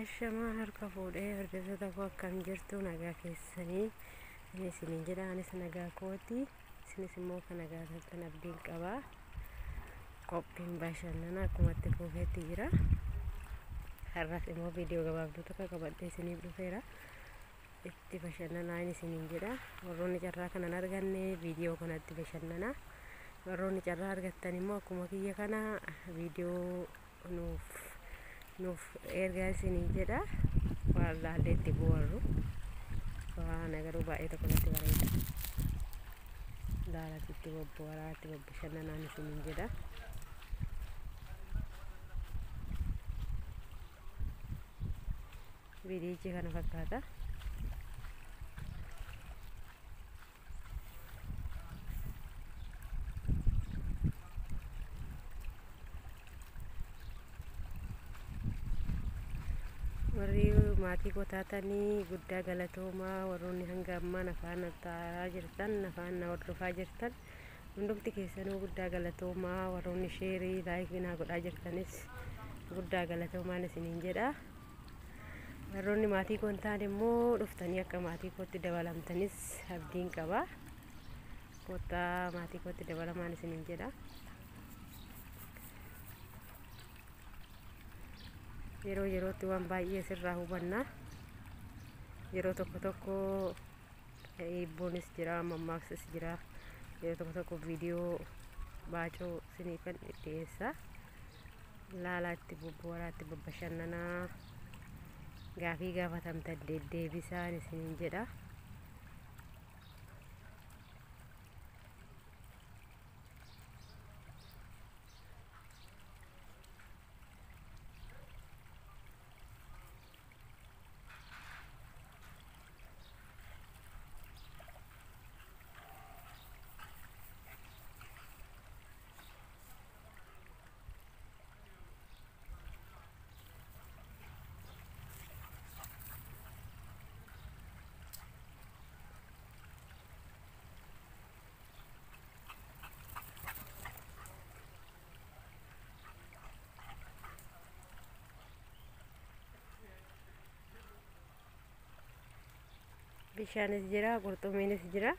Ashamaa harka fuudhee hordoftoota koo akkam jirtu nagaa keessanii isiniin jedha anis nagaa kooti isinis immoo kan nagaa keessan abdiin qaba qophiin bashannana akkumatti kuufeetti jira har'as immoo viidiyoo gabaabduu tokko qabadhee isiniif dhufeera itti bashannanaa isiniin jedha warroonni carraa kanan arganne viidiyoo kanatti bashannana warroonni carraa argattan immoo akkuma kiyya kana viidiyoo nuuf ergaa isiniin jedha waan laallee itti boorru waan agaruu baay'ee tokko natti bareeda laalatti itti bobbooraa itti bobbashannanaan isiniin jedha viidiyichi kana fakkaata. warri maatii kotaatanii guddaa galatoomaa warroonni hanga ammaa afaan ta'aa jirtan afaan hordofaa jirtan hundumti keessanuu guddaa galatoomaa warroonni sheerii laayikii naa godhaa jirtanis guddaa galatoomaan isiniin jedha warroonni maatii kontaan immoo dhuftanii akka maatii kootti dabalamtanis abdiin qaba kottaa maatii kootti dabalamaan isiniin jedha. yeroo yerootti waan baay'ee sirraa hubanna yeroo tokko tokko eebbonis jira mammaaksis jira yeroo tokko tokko viidiyoo baacoo isiniifan dhiyeessa laalaa itti bobbooraa itti bobbashannanaa gaafii gaafatamtan deddeebisaan isiniin jedha. Bishaanis jira qurxummiinis jira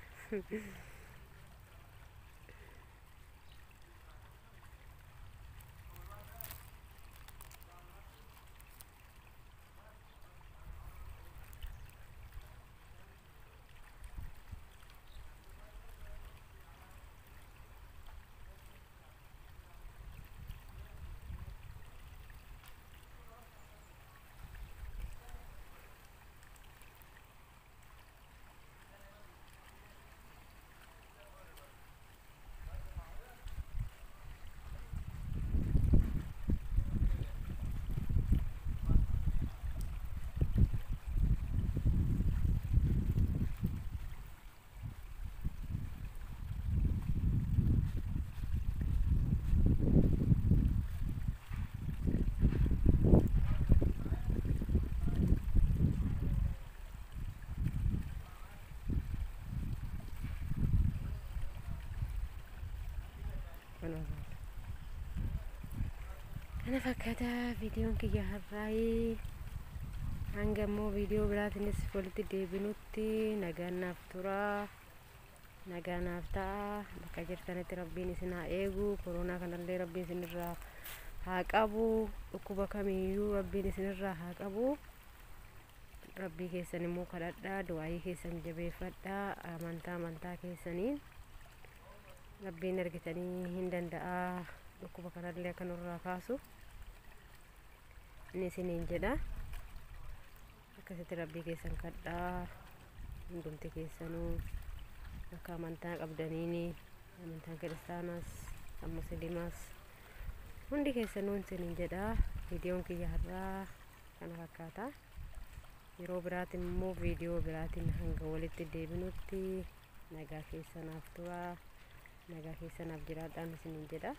kana fakkaata viidiyoon kiyya har'aa hanga immoo viidiyoo biraatiinis walitti deebinutti nagaan naaf tura nagaa naaf ta'a bakka jirtanitti rabbiin isin haa eegu koronaa kanallee rabbiin isinirraa haa qabu dhukkuba kamiyyuu rabbiin isinirraa haa qabu rabbii keessan immoo kadhadhaa du'aayii keessan jabeeffadhaa amantaa keessaniin rabbiin argitanii hin danda'a dhukkuba kanallee akka nurraa kaasu inni isiniin jedha akkasitti rabbii keessan kadhaa hundumti keessanuu akka amantaa qabdaniini amantaan kiristaanas kan musliimaas hundi keessanuu isiniin jedha viidiyoon kiyya har'aa kana fakkaata yeroo biraatiin immoo viidiyoo biraatiin hanga walitti deebinutti nagaa keessanaaf tura nagaa keessanaaf jiraadhaan isiniin jedha.